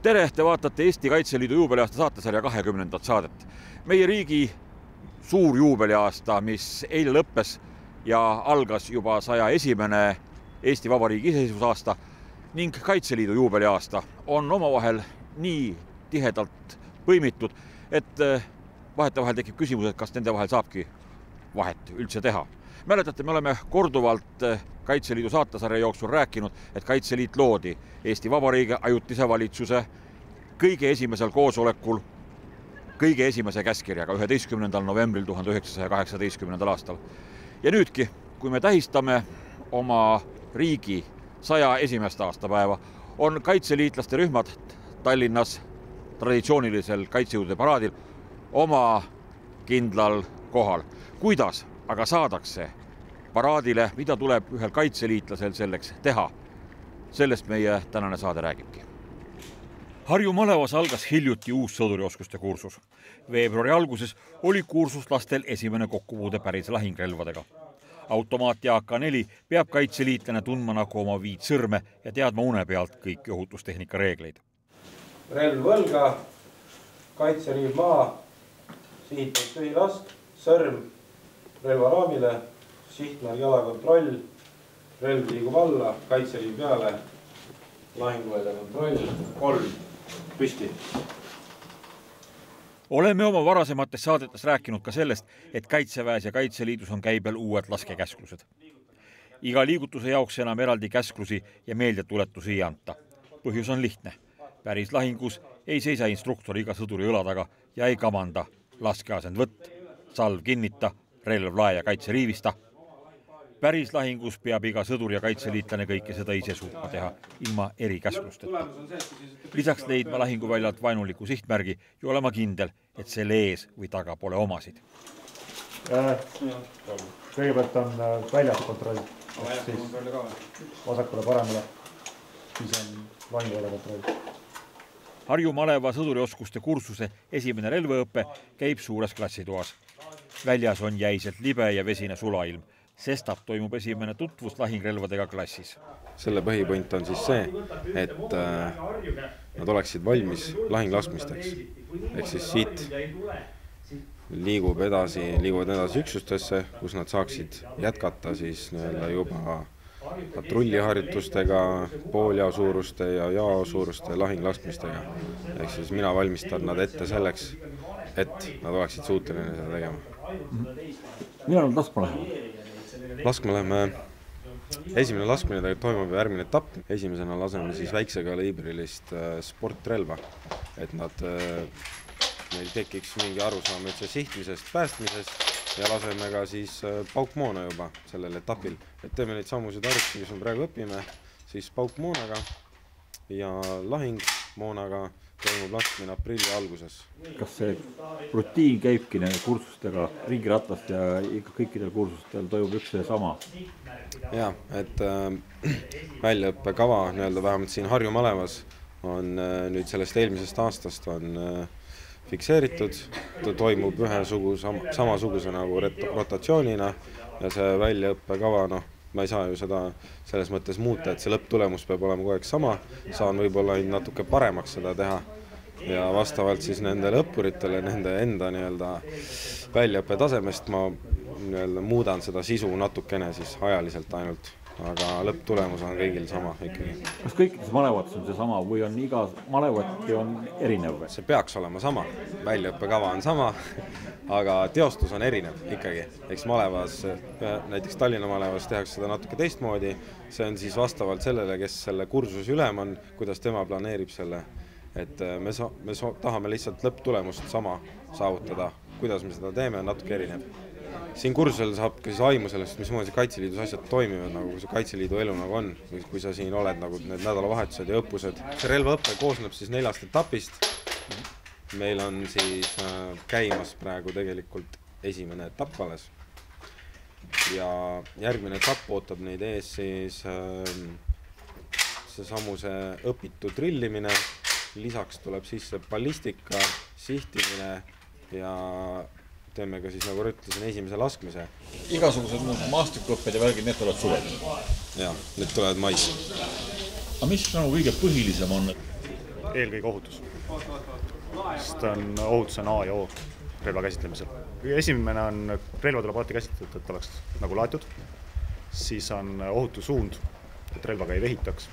Tere, te vaatate Eesti Kaitseliidu juubeliaasta saatesarja 20. saadet. Meie riigi suur juubeliaasta, mis eile lõppes ja algas juba 101. Eesti Vabariigi iseseisvusaasta ning Kaitseliidu juubeliaasta on omavahel nii tihedalt põimitud, et vahetevahel tekib küsimus, et kas nende vahel saabki vahet üldse teha. Mäletate, me oleme korduvalt Kaitseliidu saatesarja jooksul rääkinud, et Kaitseliit loodi Eesti Vabariigi ajutise valitsuse kõige esimesel koosolekul, kõige esimese käskkirjaga 11. novembril 1918. aastal. Ja nüüdki, kui me tähistame oma riigi 101. aastapäeva, on kaitseliitlaste rühmad Tallinnas traditsioonilisel kaitsejõudude paraadil oma kindlal kohal. Kuidas aga saadakse paraadile, mida tuleb ühel kaitseliitlasel selleks teha? Sellest meie tänane saade räägibki. Harju Malevas algas hiljuti uus sõdurioskuste kursus. Veebruari alguses oli kursuslastel esimene kokkupuude päris lahingrelvadega. Automaat ja AK-4 peab kaitseliitlane tundma nagu oma 5 sõrme ja teadma une pealt kõiki ohutustehnika reegleid. Relv võlga, kaitseriiv maa, sihitav tühilask, sõrm relvaraamile, sihtmärg jalakontroll, relv liigub alla, kaitseriiv peale, lahinguvälja kontroll, 3 püsti. Oleme oma varasemates saadetes rääkinud ka sellest, et Kaitseväes ja Kaitseliidus on käibel uued laskekäsklused. Iga liigutuse jaoks enam eraldi käsklusi ja meeldetuletusi ei anta. Põhjus on lihtne. Päris lahingus ei seisa instruktor iga sõduri õla taga ja ei kamanda laskeasend võtt, salv kinnita, relv lae ja kaitseriivista. Päris lahingus peab iga sõdur ja kaitseliitlane kõike seda ise suutma teha, ilma erikäsklusteta. Lisaks leidma lahinguväljalt vaenuliku sihtmärgi ja olema kindel, et selle ees või taga pole omasid. Kõigepealt on väljas kontroll, vasakule paremale, siis on lahinguvälja kontroll. Harju Maleva sõdurioskuste kursuse esimene relvõõpe käib suures klassitoas. Väljas on jäiselt libe ja vesine sulailm. Sestap toimub esimene tutvus lahingrelvadega klassis. Selle põhipoint on siis see, et nad oleksid valmis lahinglaskmisteks. Ehk siis siit liiguvad edasi üksustesse, kus nad saaksid jätkata siis juba patrulliharjutustega, pooljao suuruste ja jao suuruste lahinglaskmistega. Ehk siis mina valmistan nad ette selleks, et nad oleksid suuteline seda tegema. Millal nad laskma lähevad? Laskma läheme, esimene laskmine toimub järgmine etapp. Esimesena laseme siis väikse kaliibrilist sportrelva, et meil tekiks mingi arusaam üldse sihtmisest, päästmisest ja laseme ka siis paukmoona juba sellel etapil. Et teeme neid samusid arvutusi, mis me praegu õpime, siis paukmoonaga ja lahingmoonaga toimub laskmine aprilli alguses. Kas see rutiin käibki nende kursustega ringiratast ja kõikidel kursustel toimub üks ja sama? Jaa, et väljaõppekava vähemalt siin Harju Malevas on nüüd sellest eelmisest aastast on fikseeritud. Ta toimub samasuguse nagu rotatsioonina ja see väljaõppekava, ma ei saa ju seda selles mõttes muuta, et see lõpptulemus peab olema kogu aeg sama. Saan võib-olla natuke paremaks seda teha ja vastavalt siis nendele õppuritele, nende enda väljaõppe tasemest ma muudan seda sisu natukene siis ajaliselt ainult, aga lõpptulemus on kõigil sama ikkagi. Kas kõikides malevates on see sama või on iga malevati on erinev? See peaks olema sama, väljaõppekava on sama, aga teostus on erinev ikkagi. Eks malevas, näiteks Tallinna malevas tehakse seda natuke teistmoodi. See on siis vastavalt sellele, kes selle kursuse ülem on, kuidas tema planeerib selle. Et me tahame lihtsalt lõpptulemust sama saavutada. Kuidas me seda teeme, on natuke erinev. Siin kursusel saab ka siis aimu sellest, mismoodi see Kaitseliidus asjad toimivad, nagu see Kaitseliidu elu nagu on, kui sa siin oled nagu need nädalavahetused ja õppused. See relvaõppe koosneb siis 4 etapist. Meil on siis käimas praegu tegelikult esimene etapp alles. Ja järgmine etapp ootab neid ees siis see samuse õpitud drillimine. Lisaks tuleb sisse ballistika, sihtimine ja teeme ka siis, nagu ütlesin, esimese laskmise. Igasugused muud maastikuõpped ja värgid, need tulevad suvel? Jaa, need tulevad mais. Aga mis nagu kõige põhilisem on? eelkõige ohutus. Sest ohutus on A ja O relva käsitlemisel. Esimene on, relva tuleb alati käsitleda, et oleks nagu laetud. Siis on ohutusuund, et relvaga ei vehitaks.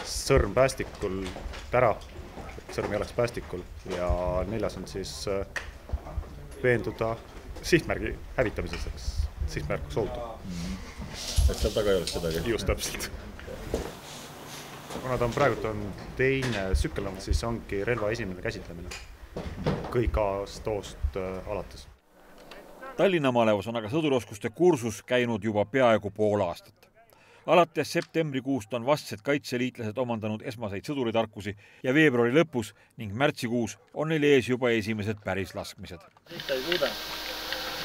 Sõrm päästikul tära, et sõrm ei oleks päästikul. Ja 4. on siis veenduda sihtmärgi hävitamises, eks sihtmärk oleks ohutu. Et seal taga ei oleks sedagi? Just täpselt. Kuna ta on praegult teine tsükkel, siis ongi relva esimene käsitlemine. Kõik aastoost alates. Tallinna malevas on aga sõduroskuste kursus käinud juba peaaegu pool aastat. Alates septembrikuust on vastsed kaitseliitlased omandanud esmaseid sõduritarkusi ja veebruari lõpus ning märtsikuus on neil ees juba esimesed päris laskmised. Liita ei suuda.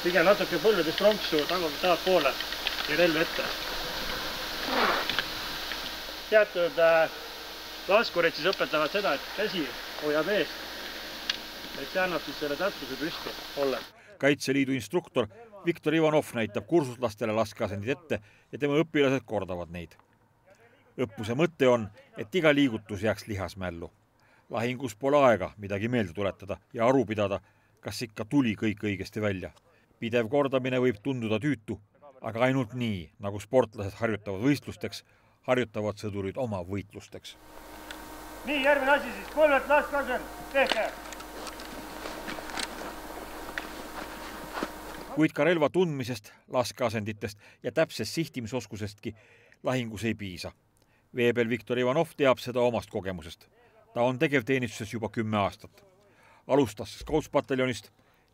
Pigem natuke põlvedest ronksu taha poole ja relv ette. Teatud laskurid siis õpetavad seda, et käsi hoiab eest. Et see annab siis selle täpsuse püsti olla. Kaitseliidu instruktor Viktor Ivanov näitab kursuslastele laskeasendid ette ja tema õpilased kordavad neid. Õppuse mõte on, et iga liigutus jääks lihasmällu. Lahingus pole aega midagi meelde tuletada ja aru pidada, kas ikka tuli kõik õigesti välja. Pidev kordamine võib tunduda tüütu, aga ainult nii, nagu sportlased harjutavad võistlusteks, harjutavad sõdurid oma võitlusteks. Nii, järgmine asi siis, 3 laskeasend, tehke! Kuid ka relva tundmisest, laskeasenditest ja täpsest sihtimisoskusestki lahingus ei piisa. Veebel Viktor Ivanov teab seda omast kogemusest. Ta on tegevteenistuses juba 10 aastat. Alustas Scouts-pataljonist,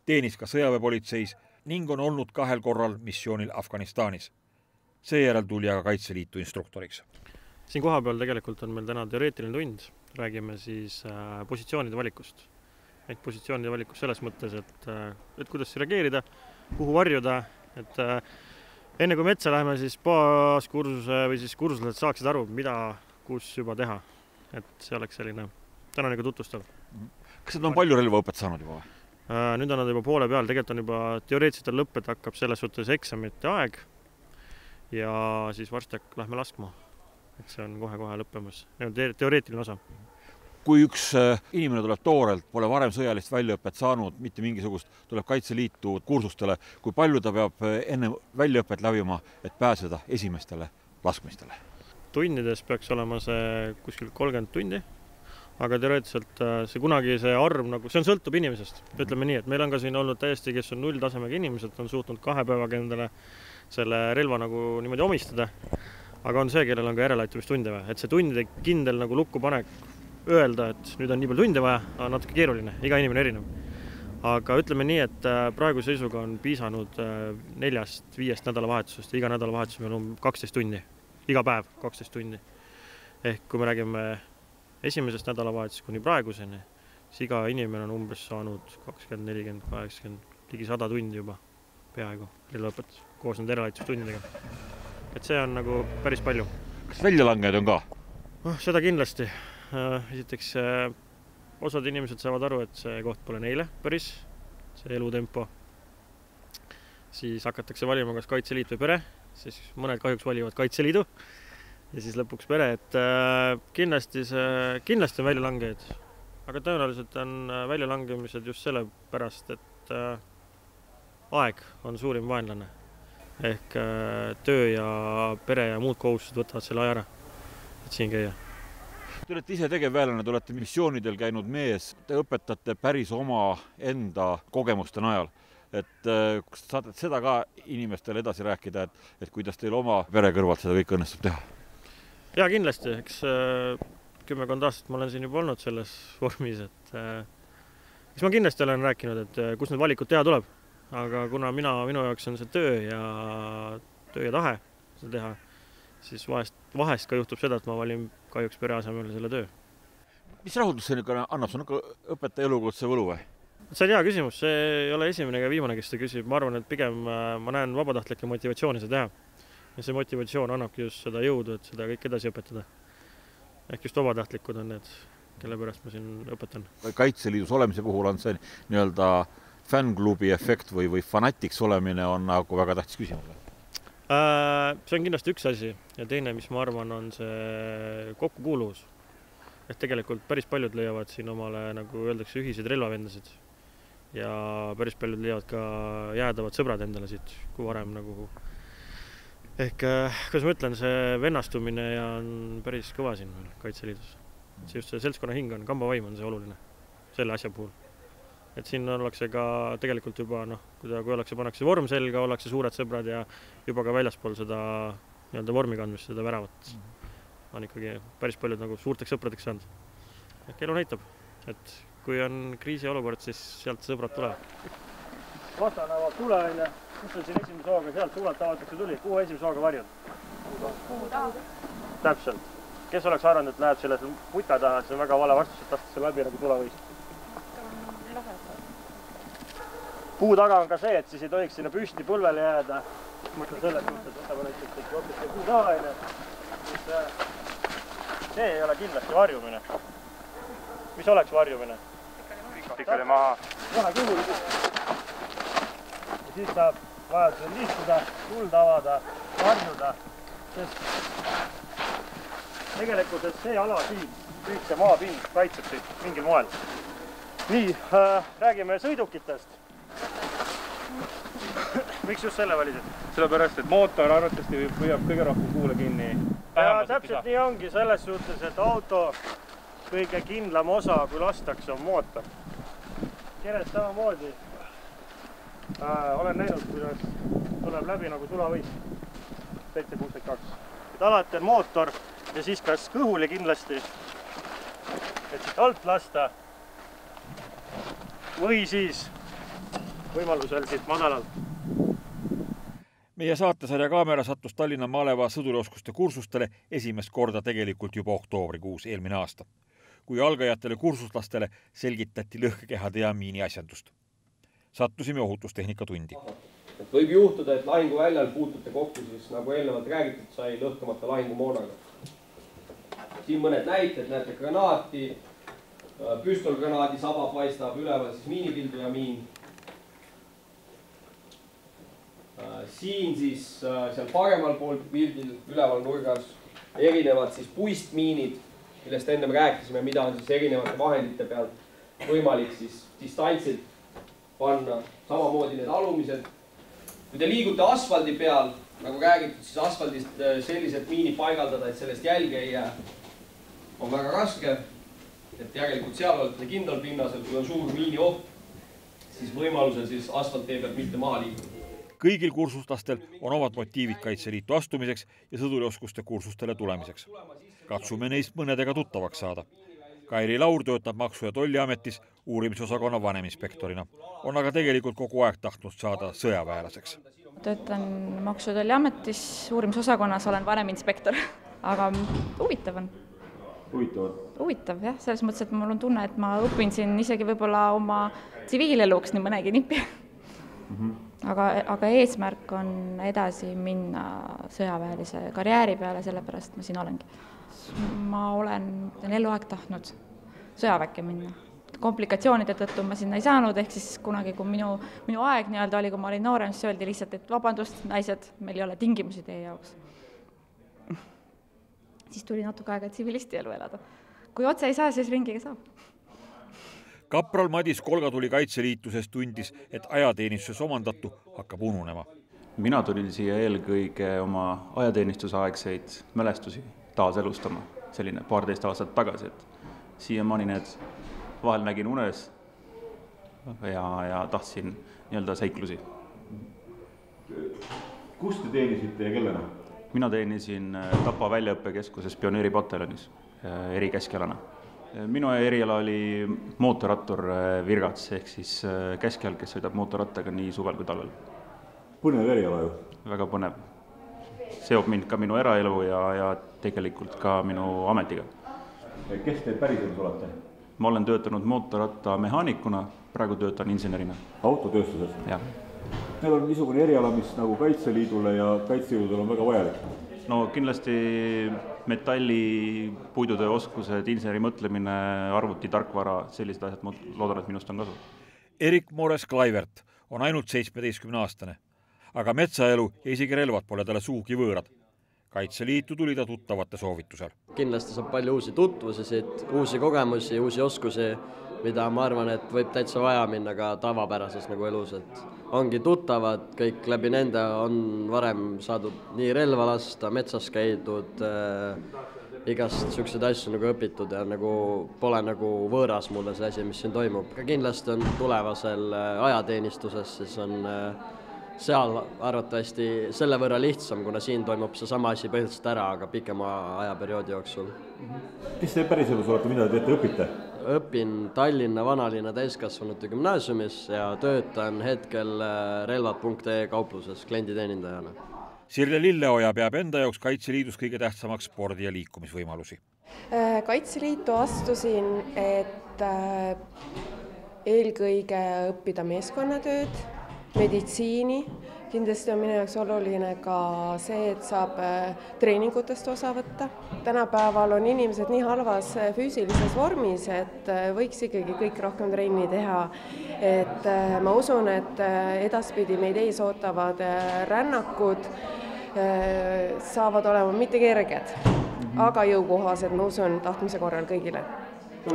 teenis ka sõjaväepolitseis ning on olnud 2 korral missioonil Afganistanis. Seejärel tuli aga Kaitseliitu instruktoriks. Siin koha peal tegelikult on meil täna teoreetiline tund. Räägime siis positsioonide valikust. Ehk positsioonide valikust selles mõttes, et kuidas reageerida, kuhu varjuda, et enne kui metsa läheme, siis baaskursuse või siis kursuslased saaksid aru, mida kus juba teha. Et see oleks selline tänane ka tutvustav. Kas nad on palju relvaõpet saanud juba? Nüüd on nad juba poole peal, tegelikult on juba teoreetiliselt lõpped hakkab selles suhtes eksamite aeg ja siis varsti lähme laskma. Et see on kohe lõppemas. Teoreetiline osa. Kui üks inimene tuleb toorelt, pole varem sõjalist väljaõpet saanud, mitte mingisugust, tuleb Kaitseliitu kursustele, kui palju ta peab enne väljaõpet läbima, et pääseda esimestele laskmistele? Tundides peaks olema see kuskil 30 tundi, aga teoreetiliselt see arv, see on sõltub inimesest. Ütleme nii, et meil on ka siin olnud täiesti, kes on 0 tasemega inimesed, on suutnud 2 päevaga endale selle relva nagu niimoodi omistada, aga on see, kellel on ka järeleaitamistunde vaja, et see tundide kindel nagu lukku panek öelda, et nüüd on nii palju tunde vaja, on natuke keeruline, iga inimene erinev. Aga ütleme nii, et praegu seisuga on piisanud 4-5 nädalavahetusest, iga nädalavahetus meil on 12 tundi, iga päev 12 tundi. Ehk kui me räägime esimesest nädalavahetusest kuni praeguseni, siis iga inimene on umbes saanud 20, 40, 80, ligi 100 tundi juba peaaegu relvaõpet koos nende järeleaitustundidega. Et see on nagu päris palju. Kas väljalangeid on ka? Seda kindlasti. Esiteks osad inimesed saavad aru, et see koht pole neile päris, see elutempo. Siis hakatakse valima kas Kaitseliit või pere, siis mõned kahjuks valivad Kaitseliidu ja siis lõpuks pere, et kindlasti on väljalangeid, aga tõenäoliselt on väljalangemised just selle pärast, et aeg on suurim vaenlane. Ehk töö ja pere ja muud kohustused võtavad selle aja ära, et siin käia. Te olete ise tegevväelane, te olete missioonidel käinud mees, te õpetate päris oma enda kogemuste najal. Et saate seda ka inimestele edasi rääkida, et kuidas teil oma pere kõrvalt seda kõik õnnestub teha? Ja kindlasti, eks 10 aastat ma olen siin juba olnud selles vormis, et eks ma kindlasti olen rääkinud, et kus need valikud teha tuleb, aga kuna minu jaoks on see töö ja tahe seda teha, siis vahest ka juhtub seda, et ma valin kahjuks pere asemel selle töö. Mis rahuldus see annab? See on õpetaja elukutse võlu või? See on hea küsimus, see ei ole esimene ega viimane, kes seda küsib. Ma arvan, et pigem ma näen vabatahtlike motivatsiooni seda teha. Ja see motivatsioon annabki just seda jõudu, et seda kõik edasi õpetada. Ehk just vabatahtlikud on need, kelle pärast ma siin õpetan. Kaitseliidus olemise puhul on see nii-öelda fänklubi efekt või fanatiks olemine on nagu väga tähtis küsimus. See on kindlasti üks asi ja teine, mis ma arvan, on see kokkukuuluvus. et tegelikult päris paljud leiavad siin omale, nagu öeldakse, ühiseid relvavendasid ja päris paljud leiavad ka jäädavad sõbrad endale siit, kui varem nagu ehk, kuidas ma ütlen, see vennastumine ja on päris kõva siin Kaitseliidus. See just see seltskonna hing on, kambavaim on see oluline selle asja puhul. Et siin ollakse ka tegelikult juba, kui ollakse, pannakse vorm selga, ollakse suured sõbrad ja juba ka väljaspool seda nii-öelda vormi kandmist, seda väravat on ikkagi päris paljud nagu suurteks sõpradeks saanud. Ehk elu näitab, et kui on kriisiolukord, siis sealt sõbrad tulevad. Vastane avab tule välja, kus on siin esimese hooga, sealt suulalt avatakse tuli, kuhu esimese hooga varjud? Kuhu taha? Täpselt. Kes oleks arvanud, et läheb selle putka taha, et see on väga vale vastus, et lastakse läbi nagu tulavõist? Puu taga on ka see, et siis ei tohiks sinna püsti põlvele jääda. Mõtlen selles suhtes, et võtame näiteks, et võtame puu taha, siis see ei ole kindlasti varjumine. Mis oleks varjumine? Pikali maha. Vähe kuhugi. Ja siis saab vajadusel liikuda, tuld avada, varjuda, sest tegelikult, et see ala siin, kõik see maapind kaitseb siit mingil moel. Nii, räägime sõidukitest. Miks just selle valisid? Sellepärast, et mootor arvatavasti püüab kõige rohkem kuule kinni. Ja täpselt nii ongi selles suhtes, et auto kõige kindlam osa, kui lastakse, on mootor. Keres samamoodi olen näinud, kuidas tuleb läbi nagu sulavõist 762. Et alati on mootor ja siis kas kõhuli kindlasti, et siit alt lasta või siis võimalusel siit madalalt. Meie saatesarja kaamera sattus Tallinna Maleva sõdurioskuste kursustele esimest korda tegelikult juba oktoobrikuus eelmine aasta, kui algajatele kursuslastele selgitati lõhkekehade ja miiniasjandust. Sattusime ohutustehnika tundi. Et võib juhtuda, et lahinguväljal puutute kokku siis, nagu eelnevalt räägitud, sai lõhkamata lahingumoonaga. Siin mõned näited, näete granaati, püstolgranaadi saba paistab üleval siis miinipilduja miin. Siin siis seal paremal pool pildil üleval nurgas erinevad siis puistmiinid, millest ennem rääkisime, mida on siis erinevate vahendite pealt võimalik siis distantsilt panna, samamoodi need alumised. Kui te liigute asfaldi peal, nagu räägitud, siis asfaldist selliselt miini paigaldada, et sellest jälge ei jää, on väga raske. Et järelikult seal olete kindlal pinnasel, kui on suur miini oht, siis võimalusel siis asfalttee peab mitte maha liikuda. Kõigil kursuslastel on omad motiivid Kaitseliitu astumiseks ja sõdurioskuste kursustele tulemiseks. Katsume neist mõnedega tuttavaks saada. Kairi Laur töötab Maksu- ja Tolliametis uurimisosakonna vaneminspektorina. On aga tegelikult kogu aeg tahtnud saada sõjaväelaseks. Töötan Maksu- ja Tolliametis uurimisosakonnas, olen vaneminspektor, aga huvitav on. Huvitav, jah, selles mõttes, et mul on tunne, et ma õpin siin isegi võib-olla oma tsiviileluks nii mõnegi nipi. Aga eesmärk on edasi minna sõjaväelise karjääri peale, sellepärast ma siin olengi. Ma olen eluaeg tahtnud sõjaväkke minna. Komplikatsioonide tõttu ma sinna ei saanud, ehk siis kunagi, kui minu aeg nii-öelda oli, kui ma olin noorem, siis öeldi lihtsalt, et vabandust, naised, meil ei ole tingimusi teie jaoks. Siis tuli natuke aega tsivilisti elu elada. Kui otse ei saa, siis ringiga saab. Kapral Madis Kolgatuli Kaitseliituses tundis, et ajateenistuses omandatu hakkab ununema. Mina tulin siia eelkõige oma ajateenistusaegseid mälestusi taaselustama, selline 12 aastat tagasi, et siiamaani need vahel nägin unes ja tahtsin nii-öelda seiklusi. Kus te teenisite ja kellena? Mina teenisin Tapa väljaõppekeskuses pioneeripataljonis erikeskjalana. Minu eriala oli mootorrattur Virgats, ehk siis keskjal, kes sõidab mootorrattaga nii suvel kui talvel. Põnev eriala ju. Väga põnev. Seob mind ka minu eraelu ja tegelikult ka minu ametiga. Kes te päriselt olete? Ma olen töötanud mootorratta mehaanikuna, praegu töötan insenerina. Autotööstuses? Jah. Meil on niisugune eriala, mis nagu Kaitseliidule ja Kaitsejõududele on väga vajalik. No kindlasti metalli, puidutöö oskused, inseneri mõtlemine, arvuti, tarkvara, sellised asjad, ma loodan, et minust on kasu. Erik Mores-Klaivert on ainult 17-aastane, aga metsaelu ja isegi relvad pole talle suugi võõrad. Kaitseliitu tuli ta tuttavate soovitusel. Kindlasti saab palju uusi tutvusisid, uusi kogemusi, uusi oskusi, mida ma arvan, et võib täitsa vaja minna ka tavapärases nagu elus, et ongi tuttavad, kõik läbi nende on varem saadud nii relva lasta, metsas käidud, igast selliseid asju nagu õpitud ja nagu pole nagu võõras mulle see asi, mis siin toimub. Ka kindlasti on tulevasel ajateenistuses, siis on seal arvatavasti selle võrra lihtsam, kuna siin toimub see sama asi põhiliselt ära, aga pikema ajaperioodi jooksul. Kes te päriselus olete, mida te teete, õpite? Õpin Tallinna Vanalinna täiskasvanute gümnaasiumis ja töötan hetkel relvad.ee kaupluses klienditeenindajana. Sirle Lilleoja peab enda jaoks Kaitseliidus kõige tähtsamaks spordi- ja liikumisvõimalusi. Kaitseliitu astusin, et eelkõige õppida meeskonnatööd, meditsiini. Kindlasti on minu jaoks oluline ka see, et saab treeningutest osa võtta. Tänapäeval on inimesed nii halvas füüsilises vormis, et võiks ikkagi kõik rohkem trenni teha. Et ma usun, et edaspidi meid ees ootavad rännakud saavad olema mitte kerged, aga jõukohased, ma usun, tahtmise korral kõigile.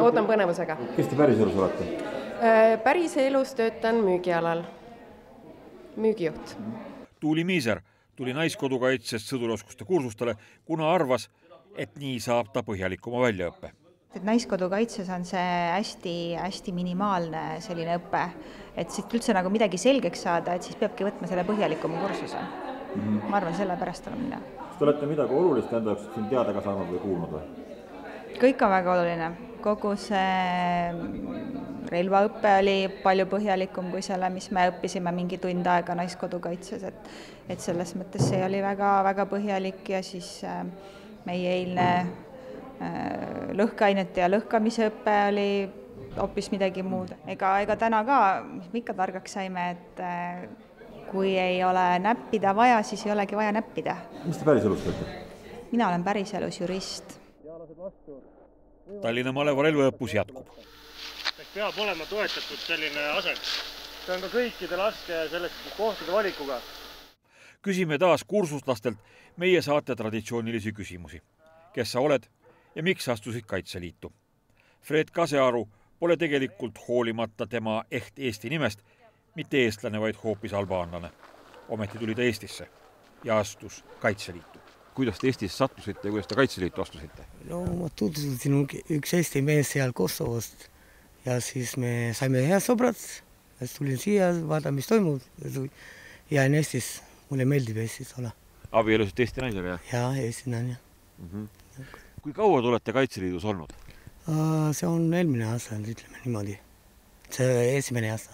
Ootan põnevusega. Kes te päriselus olete? Päriselus töötan müügialal. Müügijuht. Tuuli Miiser tuli Naiskodukaitsest sõduroskuste kursustele, kuna arvas, et nii saab ta põhjalikuma väljaõppe. Naiskodukaitses on see hästi minimaalne selline õppe, et siit üldse nagu midagi selgeks saada, et siis peabki võtma selle põhjalikuma kursuse. Ma arvan, selle pärast olen mina. Kas te olete midagi olulist enda jaoks siin teada ka saanud või kuulnud või? Kõik on väga oluline. Kogu see relvaõppe oli palju põhjalikum kui selle, mis me õppisime mingi tund aega Naiskodukaitses, et selles mõttes see oli väga põhjalik ja siis meie eilne lõhkeainete ja lõhkamise õppe oli hoopis midagi muud. Ega täna ka, mis me ikka targaks saime, et kui ei ole näppida vaja, siis ei olegi vaja näppida. Mis te päriselus teete? Mina olen päriselus jurist. Tallinna maleva relvaõppus jätkub. Peab olema toetatud selline asend. See on ka kõikide laste selliste kohtade valikuga. Küsime taas kursuslastelt meie saate traditsioonilisi küsimusi. Kes sa oled ja miks astusid Kaitseliitu? Fred Kasearu pole tegelikult hoolimata tema Eesti nimest mitte eestlane, vaid hoopis albaanlane. Ometi tuli ta Eestisse ja astus Kaitseliitu. Kuidas te Eestis sattusite ja kuidas te Kaitseliitu astusite? No ma tutvusin üks Eesti mees seal Kosovost ja siis me saime head sõbrad. Ja tulin siia, vaata mis toimub ja Eestis, mulle meeldib Eestis olla. Abielusite Eesti naisega? Ja, Eesti naine. Kui kaua te olete Kaitseliidus olnud? See on eelmine aasta, ütleme niimoodi. See esimene aasta.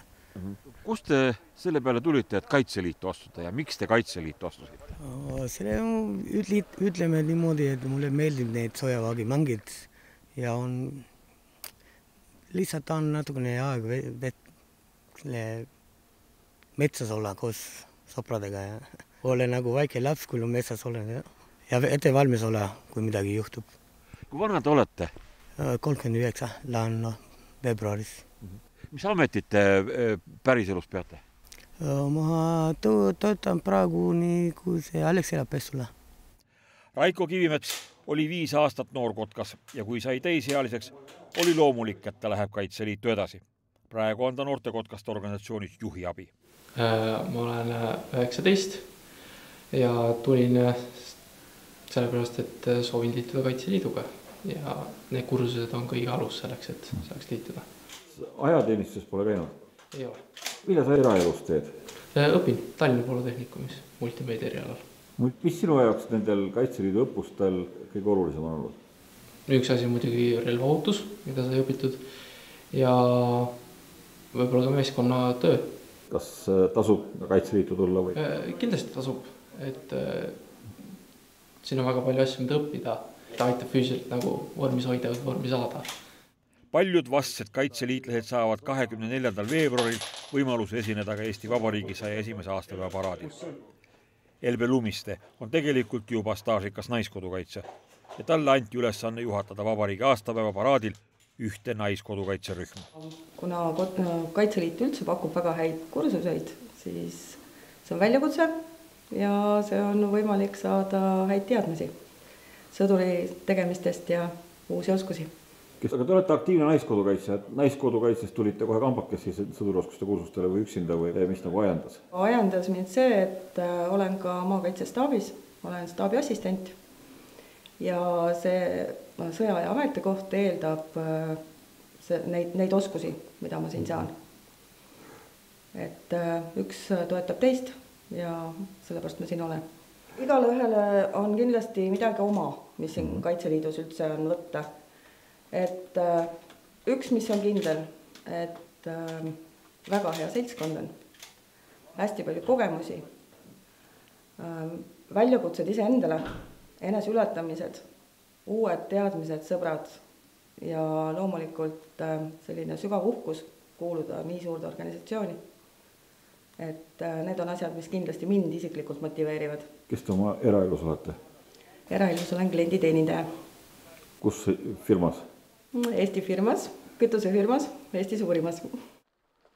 Kust te selle peale tulite, et Kaitseliitu astuda ja miks te Kaitseliitu astusite? Selle ütleme niimoodi, et mulle meeldib need sõjaväemängid ja on lihtsalt on natukene aeg metsas olla koos sõpradega ja ole nagu väike laps, kui metsas olen ja ette valmis olla, kui midagi juhtub. Kui vana te olete? 39, lähen veebruaris. Mis ametit te päriselus peate? Ma töötan praegu nii kui see Alexela Pessula. Raiko Kivimets oli 5 aastat noorkotkas ja kui sai täisealiseks, oli loomulik, et ta läheb Kaitseliitu edasi. Praegu on ta noortekotkaste organisatsioonis juhi abi. Ma olen 19 ja tulin sellepärast, et soovin liituda Kaitseliiduga ja need kursused on kõige alus selleks, et saaks liituda. Ajateenistuses pole käinud? Ei ole. Mida sa eraelus teed? Õpin Tallinna Polütehnikumis multimeedia erialal. Mis sinu jaoks nendel Kaitseliidu õppustel kõige olulisem on olnud? Üks asi muidugi relvaohutus, mida sai õpitud ja võib-olla ka meeskonna töö. Kas tasub Kaitseliitu tulla või? Kindlasti tasub, et siin on väga palju asju, mida õppida. Ta aitab füüsiliselt nagu vormis hoida või vormi saada. Paljud vastsed kaitseliitlased saavad 24. veebruaril võimaluse esineda ka Eesti Vabariigi 101. aastapäeva paraadil. Elbe Lumiste on tegelikult juba staažikas Naiskodukaitse ja talle anti ülesanne juhatada Vabariigi aastapäeva paraadil ühte Naiskodukaitserühma. Kuna Kaitseliit üldse pakub väga häid kursuseid, siis see on väljakutse ja see on võimalik saada häid teadmisi sõduri tegemistest ja uusi oskusi. Aga te olete aktiivne naiskodukaitsja, naiskodukaitsest tulite kohe kambakesse sõdurioskuste kursustele või üksinda või mis nagu ajandas? Ajandas mind see, et olen ka maakaitsestaabis, olen staabiassistent ja see sõja- ja ametikoht eeldab neid oskusi, mida ma siin saan. Et üks toetab teist ja sellepärast ma siin olen. Igale ühele on kindlasti midagi oma, mis siin Kaitseliidus üldse on võtta. Et üks, mis on kindel, et väga hea seltskond on, hästi palju kogemusi, väljakutsed iseendale, eneseületamised, uued teadmised, sõbrad ja loomulikult selline sügav uhkus kuuluda nii suurde organisatsiooni. Et need on asjad, mis kindlasti mind isiklikult motiveerivad. Kes te oma eraelus olete? Eraelus olen klienditeenindaja. Kus firmas? Eesti firmas, kütusefirmas, Eesti suurimas.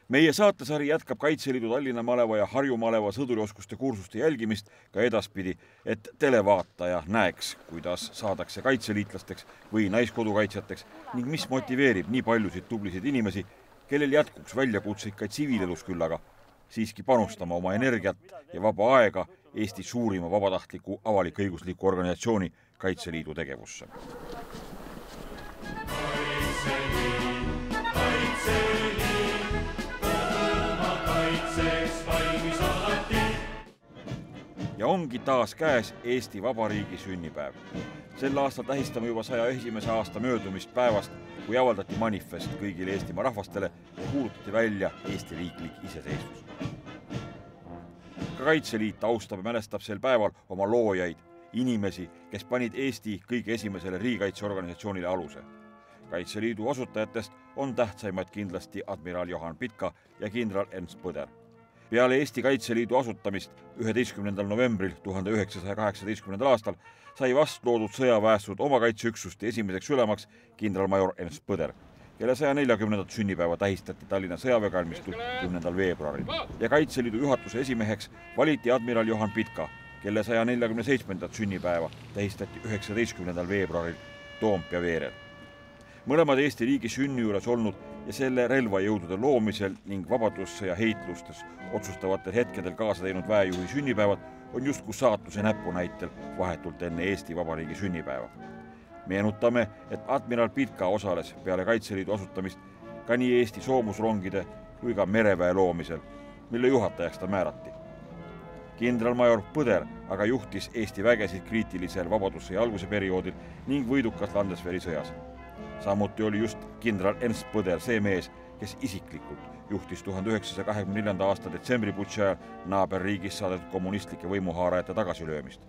Meie saatesari jätkab Kaitseliidu Tallinna maleva ja Harju maleva sõdurioskuste kursuste jälgimist ka edaspidi, et televaataja näeks, kuidas saadakse kaitseliitlasteks või naiskodukaitsjateks ning mis motiveerib nii paljusid tublisid inimesi, kellel jätkuks väljakutseid ka tsiviilelus küll, aga siiski panustama oma energiat ja vaba aega Eesti suurima vabatahtliku avalik-õigusliku organisatsiooni Kaitseliidu tegevusse. Ja ongi taas käes Eesti Vabariigi sünnipäev. Sel aastal tähistame juba 101. aasta möödumist päevast, kui avaldati manifest kõigile Eestimaa rahvastele ja kuulutati välja Eesti riiklik iseseisvus. Ka Kaitseliit austab ja mälestab sel päeval oma loojaid, inimesi, kes panid Eesti kõige esimesele riigikaitseorganisatsioonile aluse. Kaitseliidu asutajatest on tähtsaimad kindlasti admiral Johan Pitka ja kindral Ernst Põder. Peale Eesti Kaitseliidu asutamist 11. novembril 1918. aastal sai vast loodud sõjaväestud oma kaitseüksuste esimeseks ülemaks kindralmajor Ernst Põder, kelle 140. sünnipäeva tähistati Tallinna sõjaväekalmistul 10. veebruaril. Ja Kaitseliidu juhatuse esimeheks valiti admiral Johan Pitka, kelle 147. sünnipäeva tähistati 19. veebruaril Toompea veerel. Mõlemad Eesti riigi sünni juures olnud ja selle relvajõudude loomisel ning vabadussõja heitlustes otsustavatel hetkedel kaasa teinud väejuhi sünnipäevad on justkui saatuse näpunäitel vahetult enne Eesti Vabariigi sünnipäeva. Meenutame, et admiral Pitka osales peale Kaitseliidu asutamist ka nii Eesti soomusrongide kui ka mereväe loomisel, mille juhatajaks ta määrati. Kindralmajor Põder aga juhtis Eesti vägesid kriitilisel vabadussõja alguse perioodil ning võidukas Landesveri sõjas. Samuti oli just kindral Ernst Põder see mees, kes isiklikult juhtis 1924. aasta detsembriputši ajal naaberriigis saadetud kommunistlike võimuhaarajate tagasilöömist.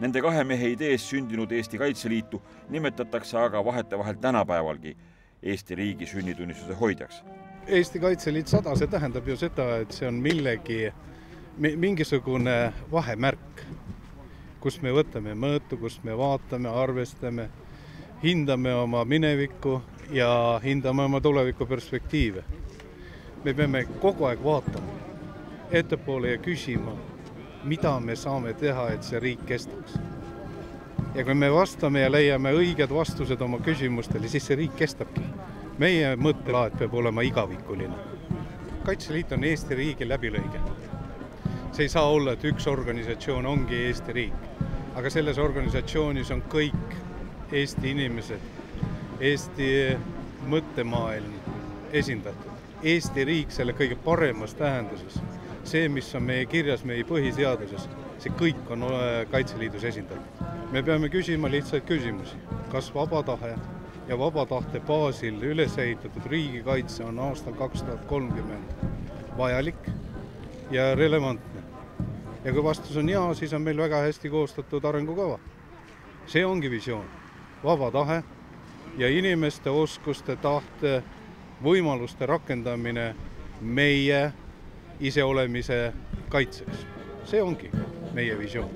Nende kahe mehe idees sündinud Eesti Kaitseliitu nimetatakse aga vahetevahel tänapäevalgi Eesti riigi sünnitunnistuse hoidjaks. Eesti Kaitseliit 100, see tähendab ju seda, et see on mingisugune vahemärk, kus me võtame mõõtu, kus me vaatame, arvestame, hindame oma minevikku ja hindame oma tuleviku perspektiive. Me peame kogu aeg vaatama ettepoole ja küsima, mida me saame teha, et see riik kestaks. Ja kui me vastame ja leiame õiged vastused oma küsimustele, siis see riik kestabki. Meie mõttelaad peab olema igavikuline. Kaitseliit on Eesti riigi läbilõige. See ei saa olla, et üks organisatsioon ongi Eesti riik, aga selles organisatsioonis on kõik Eesti inimesed, Eesti mõttemaailm esindatud. Eesti riik selle kõige paremas tähenduses. See, mis on meie kirjas, meie põhiseaduses, see kõik on Kaitseliidus esindatud. Me peame küsima lihtsaid küsimusi. Kas vaba tahe ja vaba tahte baasil üles ehitatud riigikaitse on aastal 2030 vajalik ja relevantne? Ja kui vastus on jaa, siis on meil väga hästi koostatud arengukava. See ongi visioon. Vaba tahe ja inimeste oskuste, tahte, võimaluste rakendamine meie iseolemise kaitseks. See ongi meie visioon.